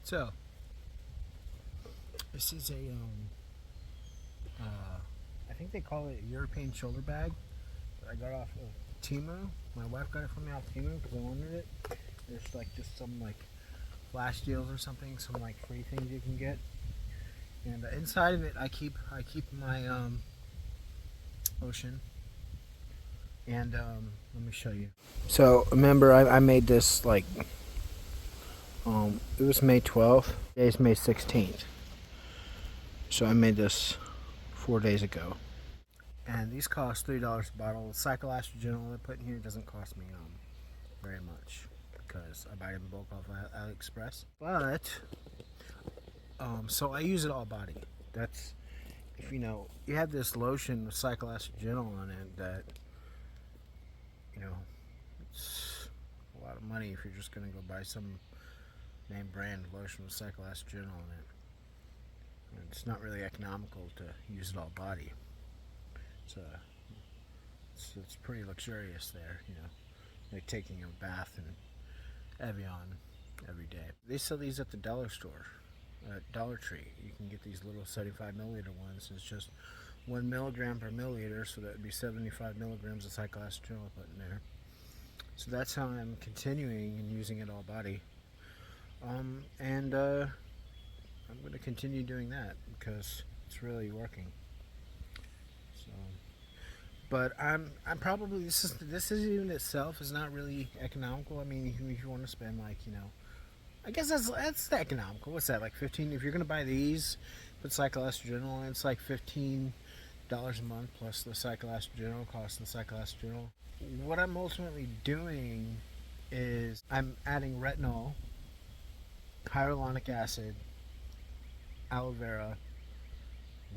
So, this is I think they call it a European shoulder bag that I got off of Temu. My wife got it for me off Temu because I wanted it. There's like just some like flash deals or something, some like free things you can get. And inside of it, I keep my lotion. And let me show you. So remember, I made this like it was May 12th. Today's May 16th. So I made this 4 days ago. And these cost $3 a bottle. The cycloastragenol I put in here doesn't cost me very much because I buy it in bulk off AliExpress. But so I use it all body. That's if you have this lotion with cycloastragenol on it that it's a lot of money if you're just gonna go buy some name brand lotion with cycloastragenol in it. And it's not really economical to use it all body. It's pretty luxurious there, like taking a bath in Evian every day. They sell these at the dollar store, at Dollar Tree. You can get these little 75 milliliter ones. It's just 1 milligram per milliliter, so that would be 75 milligrams of cycloastragenol put in there. So that's how I'm continuing and using it all body. I'm going to continue doing that because it's really working. So, but I'm probably this is even itself is not really economical. I mean, if you want to spend like I guess that's economical. What's that, like 15? If you're going to buy these, put cycloastragenol in, it's like $15 a month plus the cycloastragenol cost and cycloastragenol. What I'm ultimately doing is I'm adding retinol, hyaluronic acid, aloe vera,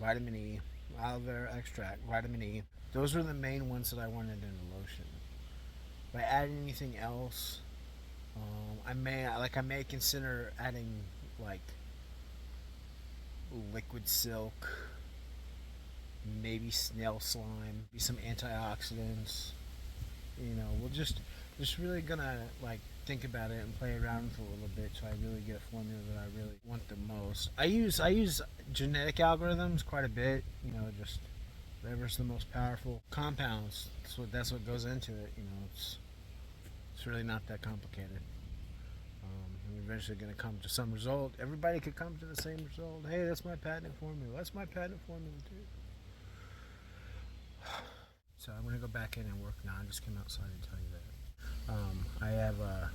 vitamin E, aloe vera extract, vitamin E. Those are the main ones that I wanted in the lotion. If I add anything else, I may consider adding like liquid silk, maybe snail slime, maybe some antioxidants. We'll just really gonna like think about it and play around with it a little bit so I really get a formula that I really want the most. I use genetic algorithms quite a bit, just whatever's the most powerful compounds. That's what goes into it. It's really not that complicated. I'm eventually going to come to some result. Everybody could come to the same result. Hey, that's my patented formula. That's my patented formula too. So I'm going to go back in and work now. I just came outside and tell you that. I have a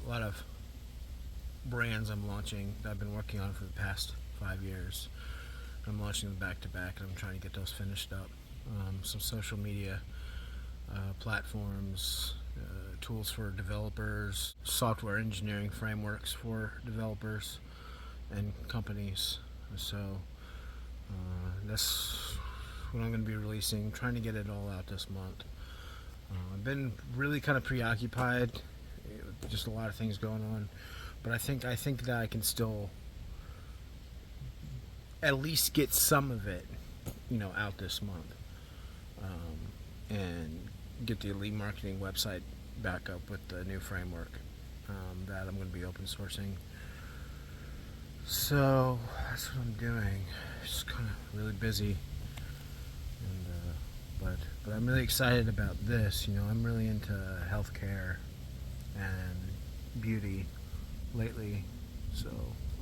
lot of brands I'm launching that I've been working on for the past 5 years. I'm launching them back to back, and I'm trying to get those finished up. Some social media platforms, tools for developers, software engineering frameworks for developers and companies. So that's what I'm going to be releasing, trying to get it all out this month. I've been really kind of preoccupied, just a lot of things going on, but I think that I can still at least get some of it, out this month, and get the Elite Marketing website back up with the new framework that I'm going to be open sourcing. So that's what I'm doing. Just kind of really busy, and but I'm really excited about this. I'm really into healthcare and beauty lately, so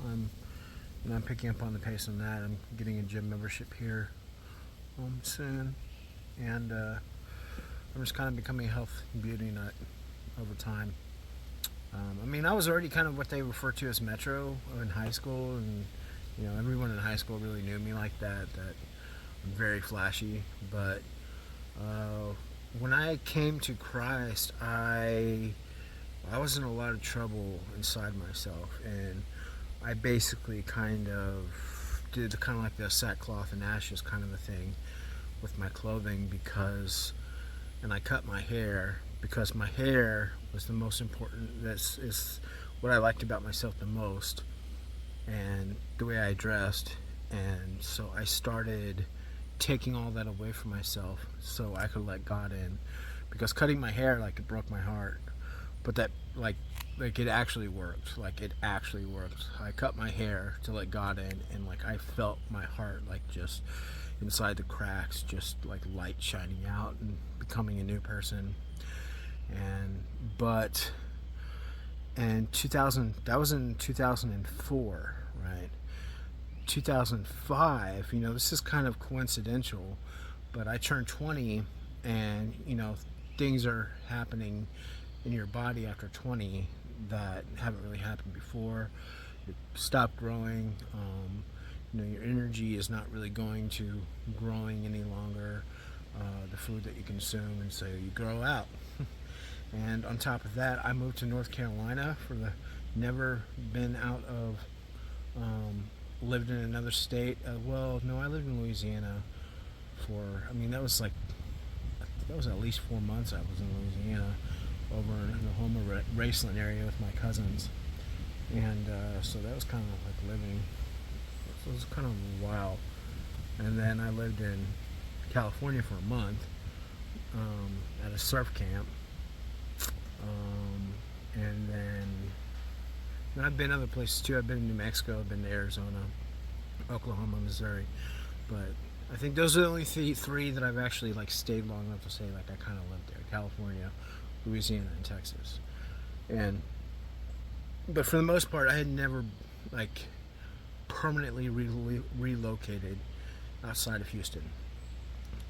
I'm picking up on the pace on that. I'm getting a gym membership here soon, and I'm just kind of becoming a health and beauty nut over time. I was already kind of what they refer to as metro in high school, and everyone in high school really knew me like that I'm very flashy. But when I came to Christ, I was in a lot of trouble inside myself, and I basically kind of did kind of like the sackcloth and ashes kind of a thing with my clothing and I cut my hair because my hair was the most important. This is what I liked about myself the most, and the way I dressed. And so I started taking all that away from myself so I could let God in, because cutting my hair, like, it broke my heart. But that, like, like it actually worked. Like it actually worked. I cut my hair to let God in, and like I felt my heart like just inside the cracks, just like light shining out and becoming a new person. And but and 2000, that was in 2004, right? 2005, this is kind of coincidental, but I turned 20, and things are happening in your body after 20 that haven't really happened before. It stopped growing. Your energy is not really going to growing any longer. The food that you consume, and so you grow out. And on top of that, I moved to North Carolina for the never been out of lived in another state. Well, no, I lived in Louisiana for, that was at least 4 months I was in Louisiana over in the Homer Raceland area with my cousins. And so that was kind of like living, it was kind of wild. And then I lived in California for a month at a surf camp. And then I've been other places too. I've been in New Mexico, I've been to Arizona, Oklahoma, Missouri, but I think those are the only three that I've actually like stayed long enough to say like I kind of lived there: California, Louisiana, and Texas. But for the most part, I had never like permanently relocated outside of Houston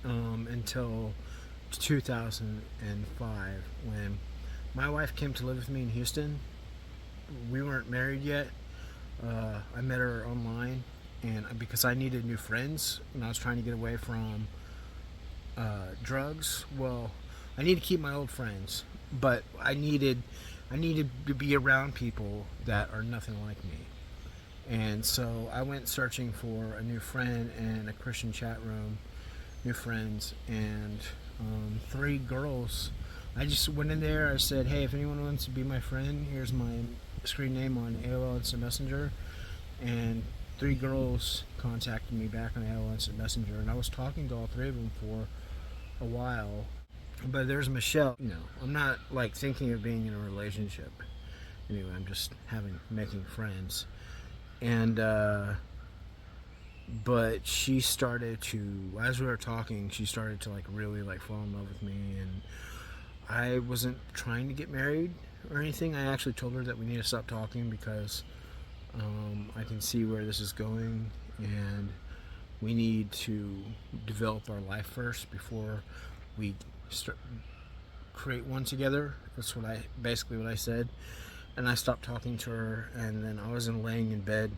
until 2005 when my wife came to live with me in Houston. We weren't married yet. I met her online, and because I needed new friends and I was trying to get away from drugs. Well, I need to keep my old friends, but I needed to be around people that are nothing like me. And so I went searching for a new friend in a Christian chat room, new friends, and three girls. I just went in there. I said, "Hey, if anyone wants to be my friend, here's my screen name on AOL Instant Messenger." And three girls contacted me back on AOL Instant Messenger, and I was talking to all three of them for a while. But there's Michelle. I'm not like thinking of being in a relationship. Anyway, I'm just making friends. And but she started to, as we were talking, she started to like really like fall in love with me, and I wasn't trying to get married or anything. I actually told her that we need to stop talking because I can see where this is going, and we need to develop our life first before we create one together. That's basically what I said. And I stopped talking to her, and then I was laying in bed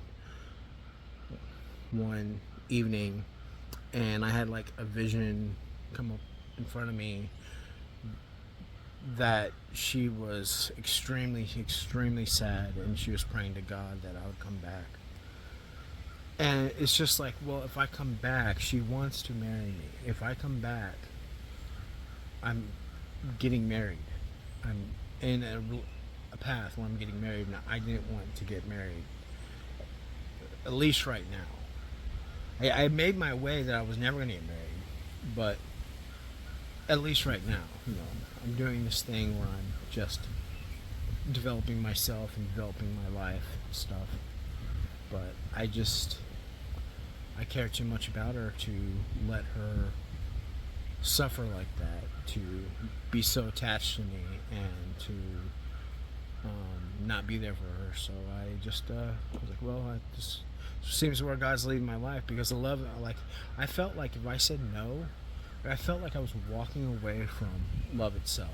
one evening, and I had like a vision come up in front of me that she was extremely, extremely sad, and she was praying to God that I would come back. And it's just like, well, if I come back, she wants to marry me. If I come back, I'm getting married. I'm in a path where I'm getting married. Now, I didn't want to get married, at least right now. I made my way that I was never going to get married, but at least right now, I'm doing this thing where I'm just developing myself and developing my life and stuff. But I care too much about her to let her suffer like that, to be so attached to me, and to not be there for her. So I just was like, well, this seems where God's leading my life, because the love, like, I felt like if I said no, I felt like I was walking away from love itself.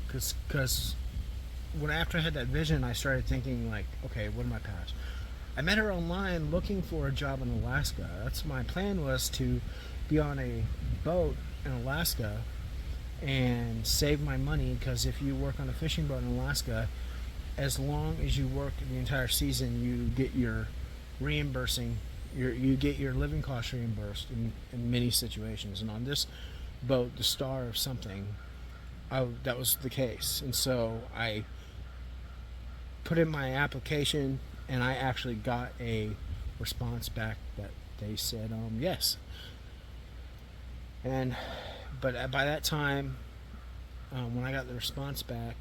Because after I had that vision, I started thinking like, okay, what are my paths? I met her online looking for a job in Alaska. That's my plan, was to be on a boat in Alaska and save my money, because if you work on a fishing boat in Alaska, as long as you work the entire season, you get your reimbursing. You get your living costs reimbursed in many situations. And on this boat, the Star of something, that was the case. And so I put in my application, and I actually got a response back that they said yes. But by that time, when I got the response back,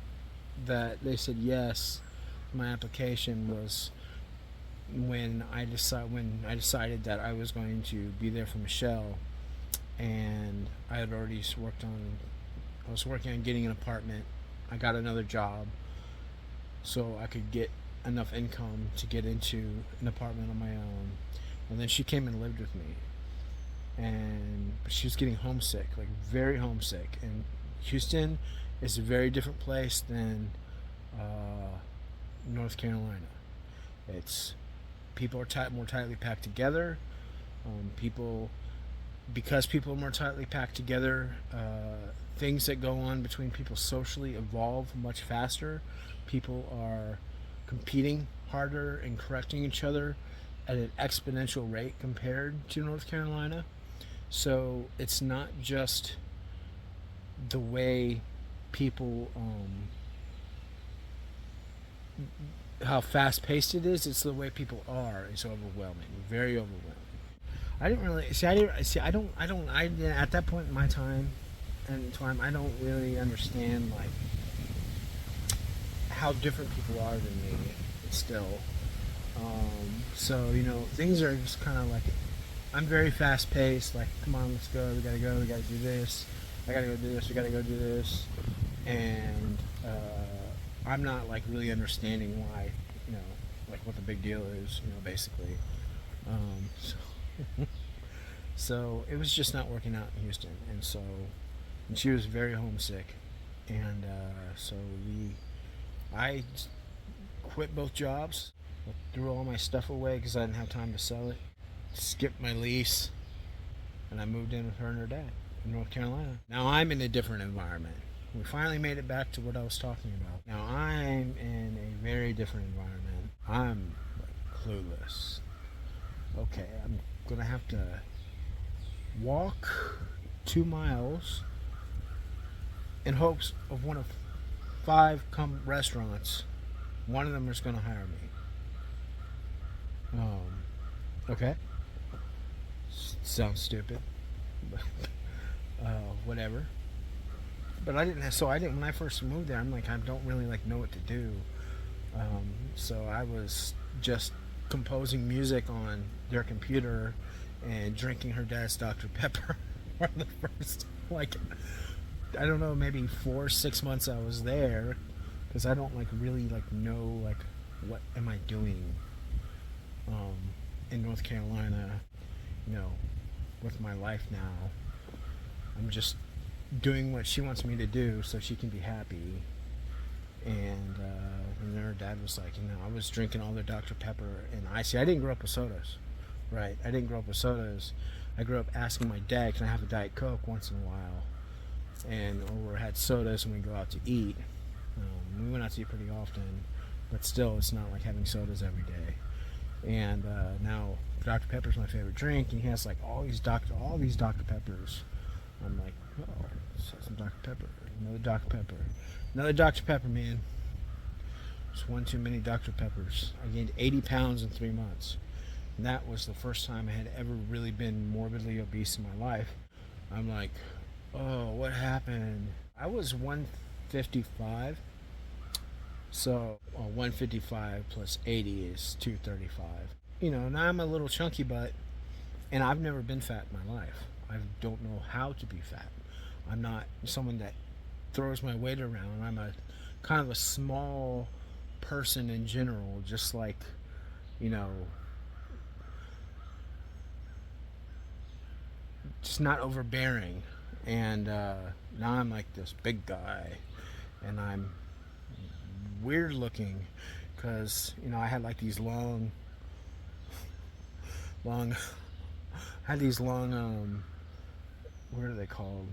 that they said yes to my application was when I decided that I was going to be there for Michelle, and I was working on getting an apartment. I got another job so I could get enough income to get into an apartment on my own. And then she came and lived with me, and she was getting homesick, like very homesick. And Houston is a very different place than uh, North Carolina. It's People are more tightly packed together. People Because people are more tightly packed together, things that go on between people socially evolve much faster. People are competing harder and correcting each other at an exponential rate compared to North Carolina. So it's not just the way people, how fast paced it is, it's the way people are. It's overwhelming, very overwhelming. I didn't really see. I didn't see. I didn't, at that point in my time, I don't really understand like how different people are than me. Still, so things are just kind of like I'm very fast paced. Like, come on, let's go. We gotta go. We gotta do this. I gotta go do this. We gotta go do this. And I'm not like really understanding why, like what the big deal is. Basically. So so it was just not working out in Houston, and she was very homesick, and I quit both jobs, threw all my stuff away because I didn't have time to sell it, skipped my lease, and I moved in with her and her dad in North Carolina. Now I'm in a different environment. We finally made it back to what I was talking about. Now I'm in a very different environment. I'm like clueless. Okay, I'm gonna have to walk 2 miles in hopes of one of 5 restaurants. One of them is gonna hire me. Okay, sounds stupid, but whatever. But I didn't. So I didn't. When I first moved there, I'm like, I don't really like know what to do. So I was just composing music on their computer and drinking her dad's Dr. Pepper for the first, like, I don't know, maybe 4 or 6 months I was there, because I don't like really like know like what am I doing in North Carolina, you know, with my life now. I'm just doing what she wants me to do so she can be happy. And her dad was like, I was drinking all their Dr. Pepper and icy. I didn't grow up with sodas, right? I didn't grow up with sodas. I grew up asking my dad, can I have a Diet Coke once in a while? Or had sodas when we go out to eat. We went out to eat pretty often, but still, it's not like having sodas every day. And now Dr. Pepper's my favorite drink, and he has like all these Dr. Peppers. I'm like, oh, let's have some Dr. Pepper. Another Dr. Pepper. Another Dr. Pepper, man. Just one too many Dr. Peppers. I gained 80 pounds in 3 months. And that was the first time I had ever really been morbidly obese in my life. I'm like, oh, what happened? I was 155. So 155 plus 80 is 235. Now I'm a little chunky butt, and I've never been fat in my life. I don't know how to be fat. I'm not someone that throws my weight around. I'm a kind of a small person in general, just like, just not overbearing. And now I'm like this big guy, and I'm weird looking because I had like these long I had these long what are they called,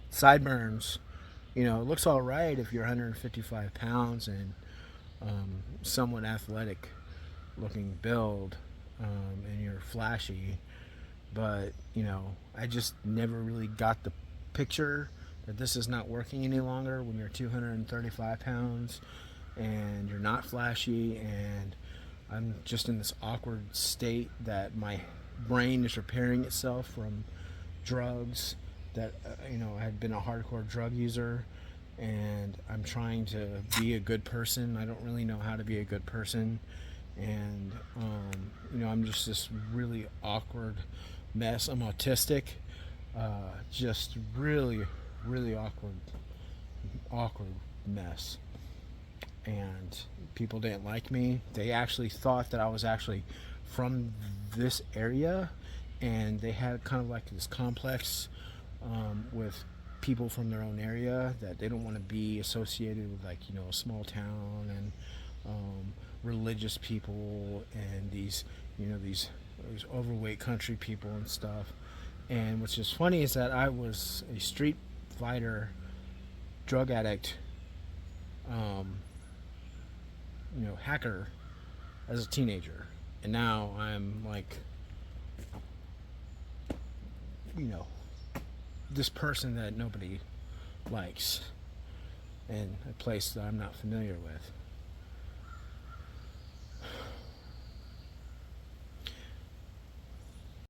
sideburns. It looks all right if you're 155 pounds and somewhat athletic looking build, and you're flashy. But I just never really got the picture that this is not working any longer when you're 235 pounds and you're not flashy, and I'm just in this awkward state that my brain is repairing itself from drugs that I had been a hardcore drug user, and I'm trying to be a good person. I don't really know how to be a good person, and I'm just this really awkward mess. I'm autistic, just really, really awkward mess. And people didn't like me. They actually thought that I was actually from this area, and they had kind of like this complex with people from their own area, that they don't want to be associated with, like, a small town, and religious people, and these overweight country people and stuff. And what's just funny is that I was a street fighter, drug addict, um, hacker as a teenager, and now I'm like, you know, this person that nobody likes in a place that I'm not familiar with.